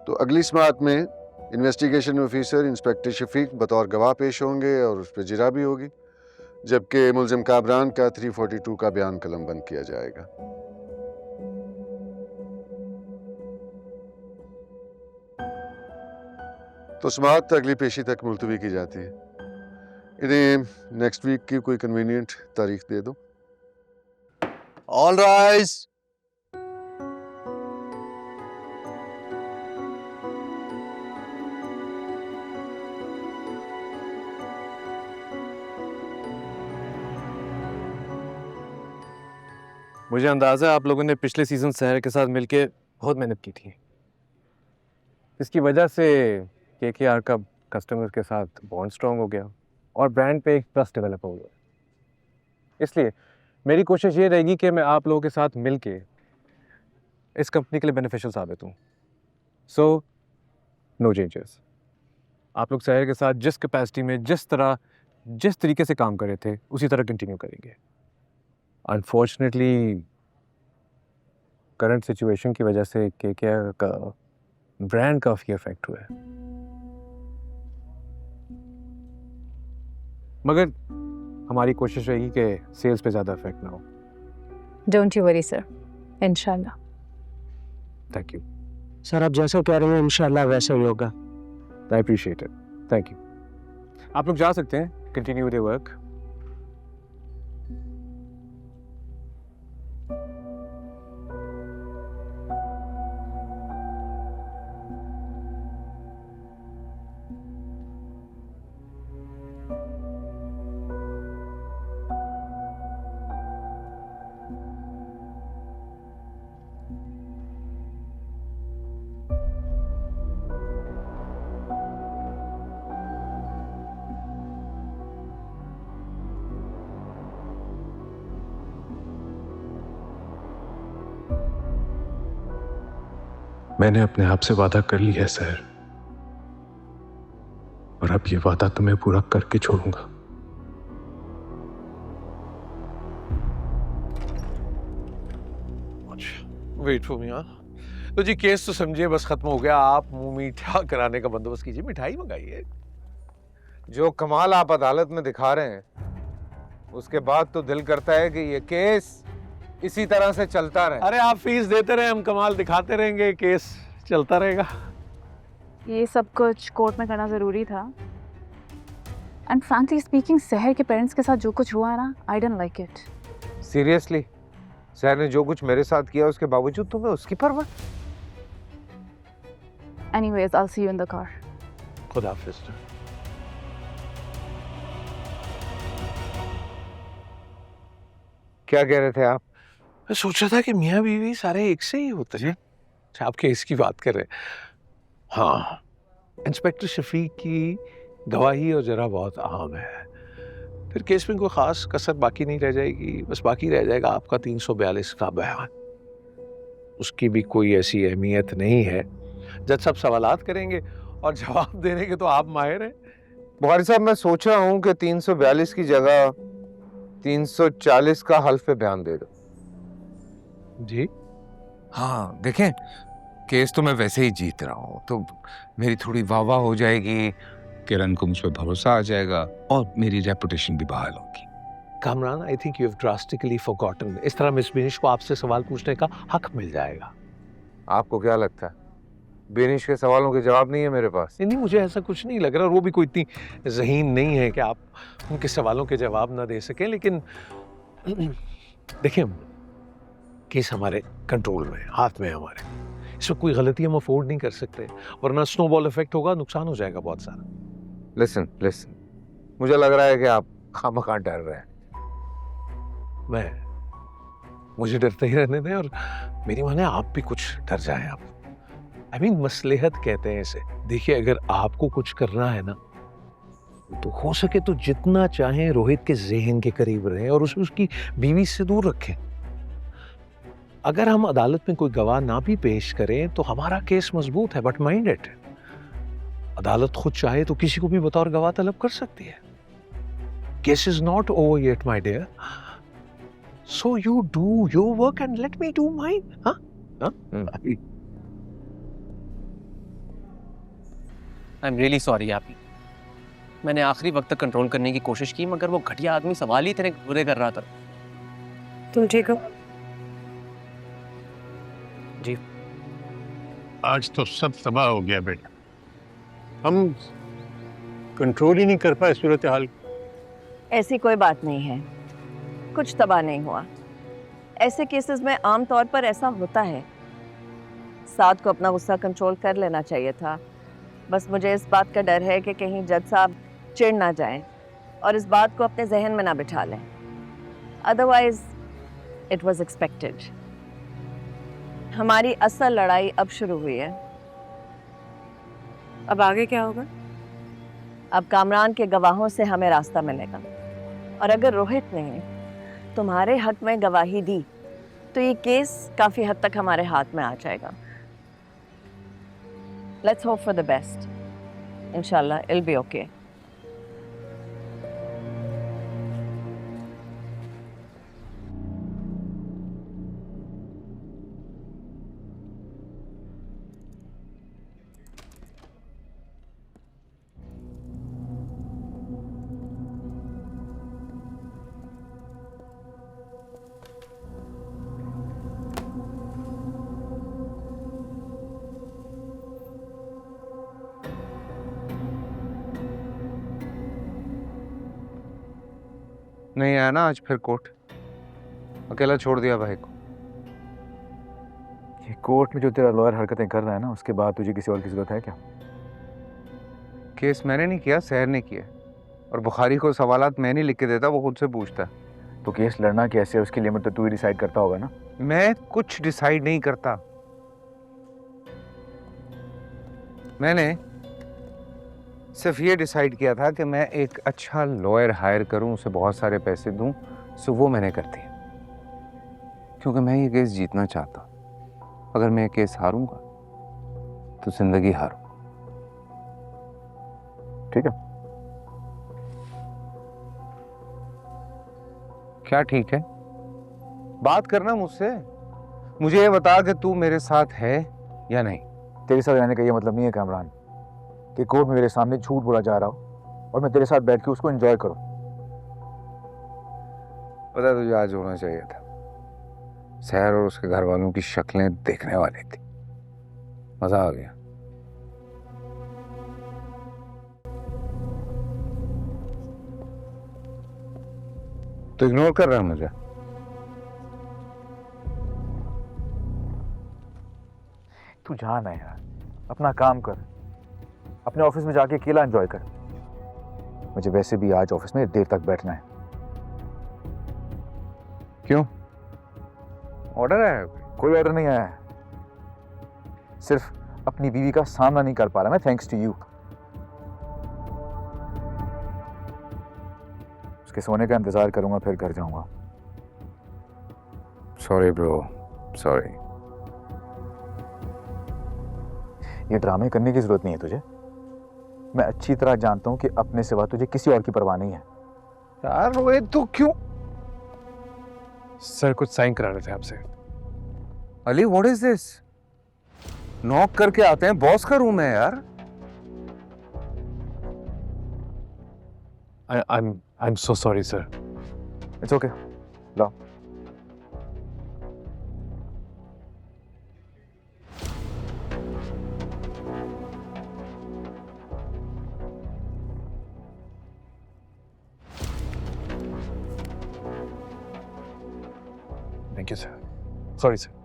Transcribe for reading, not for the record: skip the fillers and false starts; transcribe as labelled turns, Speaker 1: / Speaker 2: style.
Speaker 1: तो अगली समाअत में इन्वेस्टिगेशन ऑफिसर इंस्पेक्टर शफीक बतौर गवाह पेश होंगे और उस पर जिरा भी होगी, जबकि मुलजिम कामरान का 342 का बयान कलमबंद किया जाएगा। तो समाअत अगली पेशी तक मुलतवी की जाती है। इन्हें नेक्स्ट वीक की कोई कन्वीनियंट तारीख दे दो।
Speaker 2: All rise.
Speaker 3: मुझे अंदाजा है आप लोगों ने पिछले सीजन सहर के साथ मिलके बहुत मेहनत की थी। इसकी वजह से केकेआर का कस्टमर्स के साथ बॉन्ड स्ट्रॉन्ग हो गया और ब्रांड पे एक ट्रस्ट डेवलप हो गया। इसलिए मेरी कोशिश ये रहेगी कि मैं आप लोगों के साथ मिलके इस कंपनी के लिए बेनिफिशियल साबित हूँ। So no changes. आप लोग सहर के साथ जिस कैपेसिटी में जिस तरीके से काम कर रहे थे उसी तरह कंटिन्यू करेंगे। अनफॉर्चुनेटली करंट सिचुएशन की वजह से केकेआर का ब्रांड काफ़ी अफेक्ट हुआ है, मगर हमारी कोशिश रहेगी कि सेल्स पे ज़्यादा इफेक्ट ना हो।
Speaker 4: डोंट यू वरी सर, इंशाल्लाह।
Speaker 3: थैंक यू
Speaker 5: सर, आप जैसा कह रहे हैं इंशाल्लाह वैसा ही होगा।
Speaker 3: I appreciate it, thank you. आप लोग जा सकते हैं, कंटिन्यू विद योर वर्क।
Speaker 6: मैंने अपने आप से वादा कर लिया है सहर, और अब ये वादा तुम्हें पूरा करके छोड़ूंगा।
Speaker 7: Wait for me. तो जी केस तो समझिए बस खत्म हो गया। आप मुंह मीठा कराने का बंदोबस्त कीजिए, मिठाई मंगाइए।
Speaker 8: जो कमाल आप अदालत में दिखा रहे हैं उसके बाद तो दिल करता है कि ये केस इसी तरह से चलता रहे।
Speaker 7: अरे आप फीस देते रहे, हम कमाल दिखाते रहेंगे, केस चलता रहेगा।
Speaker 4: ये सब कुछ कोर्ट में करना ज़रूरी था। एंड फ्रैंकली स्पीकिंग, सहर के पेरेंट्स के साथ जो कुछ हुआ है ना, I don't like it.
Speaker 8: Seriously, सहर ने जो कुछ मेरे साथ किया उसके बावजूद तुम्हें उसकी परवाह?
Speaker 4: Anyways, I will see you in the car.
Speaker 7: खुदा हाफिज़।
Speaker 8: क्या कह रहे थे आप?
Speaker 7: मैं सोच रहा था कि मियाँ बीवी सारे एक से ही होते हैं। अच्छा, आप केस की बात कर रहे हैं। हाँ, इंस्पेक्टर शफीक की गवाही और जरा बहुत अहम है। फिर केस में कोई ख़ास कसर बाकी नहीं रह जाएगी। बस बाकी रह जाएगा आपका 342 का बयान। उसकी भी कोई ऐसी अहमियत नहीं है। जज साहब सवालात करेंगे और जवाब देने के तो आप माहिर हैं।
Speaker 8: बुखारी साहब, मैं सोच रहा हूँ कि 342 की जगह 340 का हल्फ पे बयान दे दो।
Speaker 7: जी
Speaker 9: हाँ, देखें, केस तो मैं वैसे ही जीत रहा हूँ, तो मेरी थोड़ी वाह हो जाएगी, किरण को मुझ पर भरोसा आ जाएगा और मेरी रेपुटेशन भी बहाल होगी।
Speaker 7: Kamran, I think you have drastically forgotten. इस तरह मिस बेनिश को आपसे सवाल पूछने का हक मिल जाएगा।
Speaker 8: आपको क्या लगता है बेनिश के सवालों के जवाब नहीं है मेरे पास?
Speaker 7: नहीं, मुझे ऐसा कुछ नहीं लग रहा। और वो भी कोई इतनी ज़हीन नहीं है कि आप उनके सवालों के जवाब ना दे सकें। लेकिन देखिए, केस हमारे कंट्रोल में, हाथ में है हमारे। इसमें कोई गलती हम अफोर्ड नहीं कर सकते, वरना स्नोबॉल इफेक्ट होगा, नुकसान हो जाएगा बहुत सारा।
Speaker 8: लिसन, मुझे लग रहा है कि आप खामखा डर रहे हैं।
Speaker 7: मुझे डरते ही रहने दें, और मेरी माने आप भी कुछ डर जाएं। आप मसलेहत कहते हैं इसे। देखिए, अगर आपको कुछ करना है ना, तो हो सके तो जितना चाहें रोहित के ज़हन के करीब रहें और उसे उसकी बीवी से दूर रखें। अगर हम अदालत में कोई गवाह ना भी पेश करें तो हमारा केस मजबूत है। बट माइंड इट, अदालत खुद चाहे तो किसी को भी बतौर गवाह तलब कर सकती है। Case is not over yet my dear, so you do your work and let me do mine.
Speaker 3: I am really sorry आप। मैंने आखिरी वक्त तक कंट्रोल करने की कोशिश की, मगर वो घटिया आदमी सवाल ही इतने बुरे कर रहा था।
Speaker 10: तुम ठीक हो?
Speaker 3: जी।
Speaker 11: आज तो सब तबाह हो गया बेटा, हम कंट्रोल ही नहीं कर पाए सूरत हाल।
Speaker 10: ऐसी कोई बात नहीं है, कुछ तबाह नहीं हुआ। ऐसे केसेस में आमतौर पर ऐसा होता है। साद को अपना गुस्सा कंट्रोल कर लेना चाहिए था। बस मुझे इस बात का डर है कि कहीं जज साहब चिढ़ ना जाएं और इस बात को अपने जहन में ना बिठा लें। Otherwise it was expected. हमारी असल लड़ाई अब शुरू हुई है। अब आगे क्या होगा? अब कामरान के गवाहों से हमें रास्ता मिलेगा, और अगर रोहित ने तुम्हारे हक में गवाही दी तो ये केस काफी हद तक हमारे हाथ में आ जाएगा। Let's hope for the best. इंशाल्लाह इट विल बी ओके।
Speaker 8: नहीं आया ना आज फिर कोर्ट? अकेला छोड़ दिया भाई को?
Speaker 6: ये कोर्ट में जो तेरा लॉयर हरकतें कर रहा है ना, उसके बाद तुझे किसी और की जरूरत है क्या?
Speaker 8: केस मैंने नहीं किया, सहर ने किया। और बुखारी को सवालात मैं नहीं लिख के देता, वो खुद से पूछता है।
Speaker 6: तो केस लड़ना कैसे है उसकी लिमिट तो तू ही डिसाइड करता होगा ना।
Speaker 8: मैं कुछ डिसाइड नहीं करता। मैंने सिर्फ ये डिसाइड किया था कि मैं एक अच्छा लॉयर हायर करूं, उसे बहुत सारे पैसे दूं, सो वो मैंने कर दिया, क्योंकि मैं ये केस जीतना चाहता। अगर मैं ये केस हारूंगा तो जिंदगी हारूं।
Speaker 6: ठीक है?
Speaker 8: क्या ठीक है? बात करना मुझसे। मुझे ये बता कि तू मेरे साथ है या नहीं।
Speaker 6: तेरे साथ रहने का ये मतलब नहीं है कामरान कि कोर्ट में मेरे सामने झूठ बोला जा रहा हो और मैं तेरे साथ बैठ के उसको एंजॉय करूं।
Speaker 8: पता तुझे आज होना चाहिए था। सहर और उसके घर वालों की शक्लें देखने वाली थी। मजा आ गया। तो इग्नोर कर रहा है मुझे?
Speaker 6: तू जा ना यार, अपना काम कर, अपने ऑफिस में जाके अकेला एंजॉय कर। मुझे वैसे भी आज ऑफिस में देर तक बैठना है।
Speaker 8: क्यों? ऑर्डर आया है?
Speaker 6: कोई ऑर्डर नहीं आया है, सिर्फ अपनी बीवी का सामना नहीं कर पा रहा मैं, थैंक्स टू यू। उसके सोने का इंतजार करूंगा, फिर घर जाऊंगा।
Speaker 8: Sorry bro, sorry.
Speaker 6: ये ड्रामे करने की जरूरत नहीं है तुझे। मैं अच्छी तरह जानता हूं कि अपने सिवा तुझे किसी और की परवाह नहीं है।
Speaker 8: यार रोहित तू क्यों?
Speaker 3: सर कुछ साइन कराने थे आपसे।
Speaker 8: Ali what is this? Knock करके आते हैं, बॉस का रूम है यार।
Speaker 3: I am so sorry sir.
Speaker 6: It's okay, लाओ।
Speaker 3: Thank you sir. Sorry sir.